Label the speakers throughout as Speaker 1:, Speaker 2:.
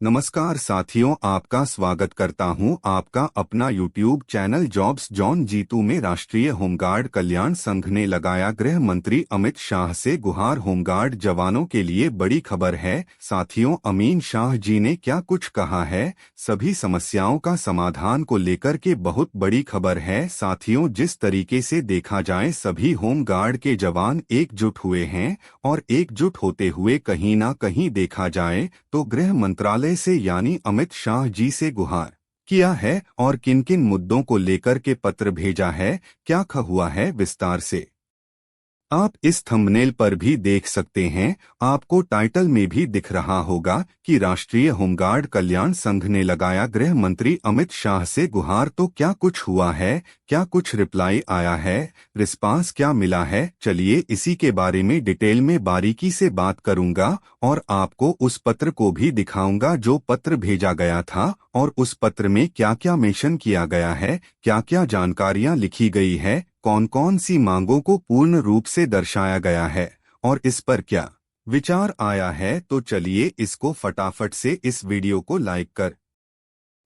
Speaker 1: नमस्कार साथियों, आपका स्वागत करता हूं आपका अपना YouTube चैनल जॉब्स जॉन जीतू में। राष्ट्रीय होमगार्ड कल्याण संघ ने लगाया गृह मंत्री अमित शाह से गुहार। होमगार्ड जवानों के लिए बड़ी खबर है साथियों। अमित शाह जी ने क्या कुछ कहा है, सभी समस्याओं का समाधान को लेकर के बहुत बड़ी खबर है साथियों। जिस तरीके से देखा जाए सभी होमगार्ड के जवान एकजुट हुए हैं और एकजुट होते हुए कहीं ना कहीं देखा जाए तो गृह मंत्रालय से यानी अमित शाह जी से गुहार किया है और किन किन मुद्दों को लेकर के पत्र भेजा है, क्या हुआ है, विस्तार से आप इस थंबनेल पर भी देख सकते हैं। आपको टाइटल में भी दिख रहा होगा कि राष्ट्रीय होमगार्ड कल्याण संघ ने लगाया गृह मंत्री अमित शाह से गुहार। तो क्या कुछ हुआ है, क्या कुछ रिप्लाई आया है, रिस्पांस क्या मिला है, चलिए इसी के बारे में डिटेल में बारीकी से बात करूंगा और आपको उस पत्र को भी दिखाऊंगा जो पत्र भेजा गया था और उस पत्र में क्या क्या मेंशन किया गया है, क्या क्या जानकारियां लिखी गई है, कौन कौन सी मांगों को पूर्ण रूप से दर्शाया गया है और इस पर क्या विचार आया है। तो चलिए इसको फटाफट से इस वीडियो को लाइक कर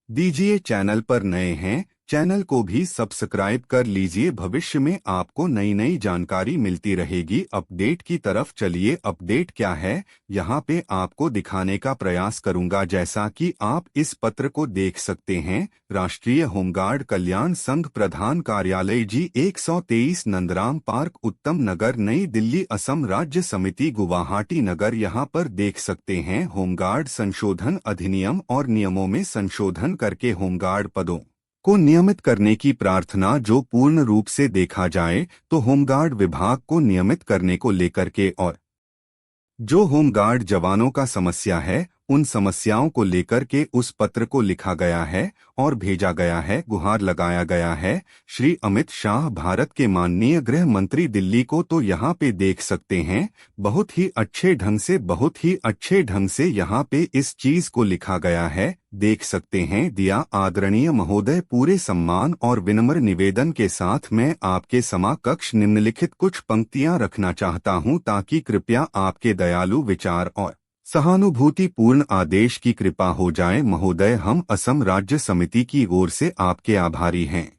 Speaker 1: दीजिए। चैनल पर नए हैं, चैनल को भी सब्सक्राइब कर लीजिए। भविष्य में आपको नई नई जानकारी मिलती रहेगी। अपडेट की तरफ चलिए। अपडेट क्या है यहाँ पे आपको दिखाने का प्रयास करूंगा। जैसा कि आप इस पत्र को देख सकते हैं, राष्ट्रीय होमगार्ड कल्याण संघ प्रधान कार्यालय जी 123 नंदराम पार्क उत्तम नगर नई दिल्ली असम राज्य समिति गुवाहाटी नगर। यहाँ पर देख सकते हैं होमगार्ड संशोधन अधिनियम और नियमों में संशोधन करके होमगार्ड पदों को नियमित करने की प्रार्थना। जो पूर्ण रूप से देखा जाए तो होमगार्ड विभाग को नियमित करने को लेकर के और जो होमगार्ड जवानों का समस्या है उन समस्याओं को लेकर के उस पत्र को लिखा गया है और भेजा गया है, गुहार लगाया गया है श्री अमित शाह भारत के माननीय गृह मंत्री दिल्ली को। तो यहाँ पे देख सकते हैं बहुत ही अच्छे ढंग से यहाँ पे इस चीज को लिखा गया है। देख सकते हैं दिया आदरणीय महोदय, पूरे सम्मान और विनम्र निवेदन के साथ मैं आपके समकक्ष निम्नलिखित कुछ पंक्तियां रखना चाहता हूं ताकि कृपया आपके दयालु विचार और सहानुभूतिपूर्ण आदेश की कृपा हो जाए। महोदय, हम असम राज्य समिति की ओर से आपके आभारी हैं,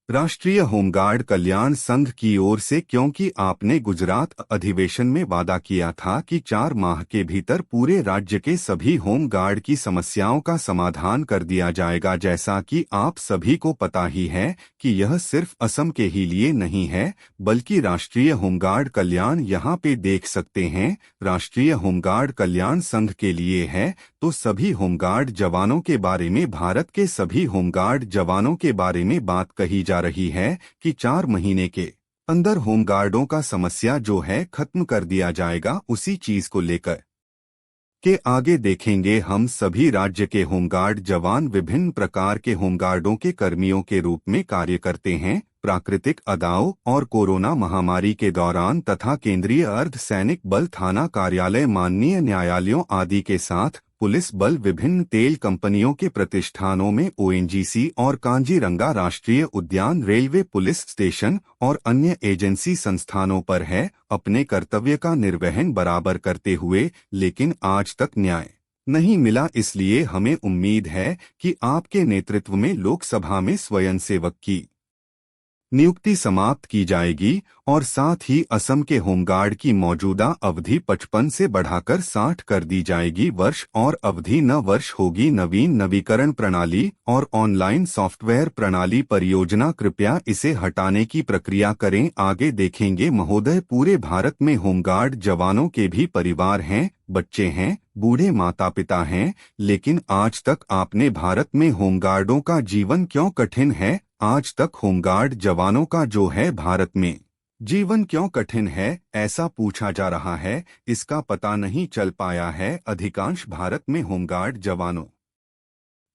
Speaker 1: राष्ट्रीय होमगार्ड कल्याण संघ की ओर से, क्योंकि आपने गुजरात अधिवेशन में वादा किया था कि 4 माह के भीतर पूरे राज्य के सभी होमगार्ड की समस्याओं का समाधान कर दिया जाएगा। जैसा कि आप सभी को पता ही है कि यह सिर्फ असम के ही लिए नहीं है बल्कि राष्ट्रीय होमगार्ड कल्याण यहाँ पे देख सकते हैं राष्ट्रीय होमगार्ड कल्याण संघ के लिए है। तो सभी होमगार्ड जवानों के बारे में, भारत के सभी होमगार्ड जवानों के बारे में बात कही जा रही है कि 4 महीने के अंदर होमगार्डों का समस्या जो है खत्म कर दिया जाएगा। उसी चीज को लेकर के आगे देखेंगे हम। सभी राज्य के होमगार्ड जवान विभिन्न प्रकार के होमगार्डों के कर्मियों के रूप में कार्य करते हैं। प्राकृतिक आपदाओं और कोरोना महामारी के दौरान तथा केंद्रीय अर्ध सैनिक बल, थाना कार्यालय, माननीय न्यायालयों आदि के साथ पुलिस बल, विभिन्न तेल कंपनियों के प्रतिष्ठानों में, ओएनजीसी और कांजीरंगा राष्ट्रीय उद्यान, रेलवे, पुलिस स्टेशन और अन्य एजेंसी संस्थानों पर है अपने कर्तव्य का निर्वहन बराबर करते हुए, लेकिन आज तक न्याय नहीं मिला। इसलिए हमें उम्मीद है कि आपके नेतृत्व में लोकसभा में स्वयंसेवक की नियुक्ति समाप्त की जाएगी और साथ ही असम के होमगार्ड की मौजूदा अवधि 55 से बढ़ाकर 60 कर दी जाएगी वर्ष, और अवधि 9 वर्ष होगी। नवीन नवीकरण प्रणाली और ऑनलाइन सॉफ्टवेयर प्रणाली परियोजना, कृपया इसे हटाने की प्रक्रिया करें। आगे देखेंगे महोदय, पूरे भारत में होमगार्ड जवानों के भी परिवार हैं, बच्चे हैं, बूढ़े माता पिता हैं, लेकिन आज तक आपने भारत में होमगार्डों का जीवन क्यों कठिन है, आज तक होमगार्ड जवानों का जो है भारत में जीवन क्यों कठिन है, ऐसा पूछा जा रहा है। इसका पता नहीं चल पाया है। अधिकांश भारत में होमगार्ड जवानों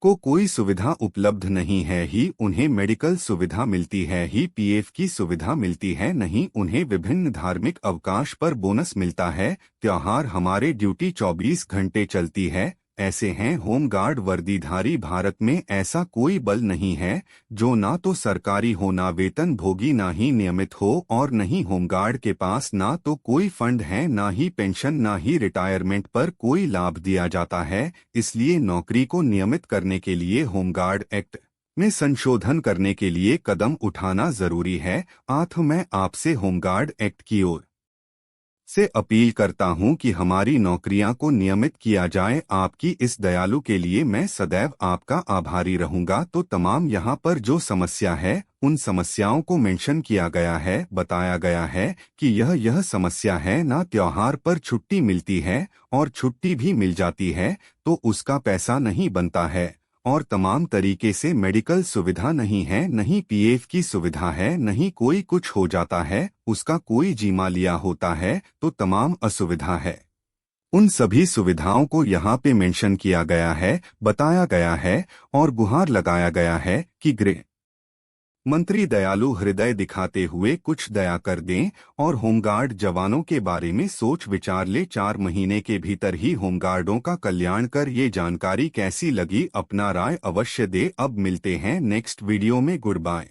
Speaker 1: को कोई सुविधा उपलब्ध नहीं है ही, उन्हें मेडिकल सुविधा मिलती है ही, पीएफ की सुविधा मिलती है नहीं, उन्हें विभिन्न धार्मिक अवकाश पर बोनस मिलता है। त्योहार, हमारे ड्यूटी 24 घंटे चलती है, ऐसे हैं होमगार्ड वर्दीधारी। भारत में ऐसा कोई बल नहीं है जो ना तो सरकारी हो, ना वेतन भोगी, ना ही नियमित हो, और नहीं होमगार्ड के पास ना तो कोई फंड है, ना ही पेंशन, ना ही रिटायरमेंट पर कोई लाभ दिया जाता है। इसलिए नौकरी को नियमित करने के लिए होमगार्ड एक्ट में संशोधन करने के लिए कदम उठाना जरूरी है। मैं आपसे होमगार्ड एक्ट की ओर से अपील करता हूं कि हमारी नौकरियां को नियमित किया जाए। आपकी इस दयालु के लिए मैं सदैव आपका आभारी रहूंगा। तो तमाम यहां पर जो समस्या है उन समस्याओं को मेंशन किया गया है, बताया गया है कि यह समस्या है। ना त्योहार पर छुट्टी मिलती है, और छुट्टी भी मिल जाती है तो उसका पैसा नहीं बनता है, और तमाम तरीके से मेडिकल सुविधा नहीं है, नहीं पीएफ की सुविधा है, नहीं कोई कुछ हो जाता है उसका कोई जीमा लिया होता है, तो तमाम असुविधा है। उन सभी सुविधाओं को यहाँ पे मेंशन किया गया है, बताया गया है और गुहार लगाया गया है कि गृह मंत्री दयालु हृदय दिखाते हुए कुछ दया कर दें और होमगार्ड जवानों के बारे में सोच विचार ले। 4 महीने के भीतर ही होमगार्डों का कल्याण कर। ये जानकारी कैसी लगी, अपना राय अवश्य दे। अब मिलते हैं नेक्स्ट वीडियो में। Good bye.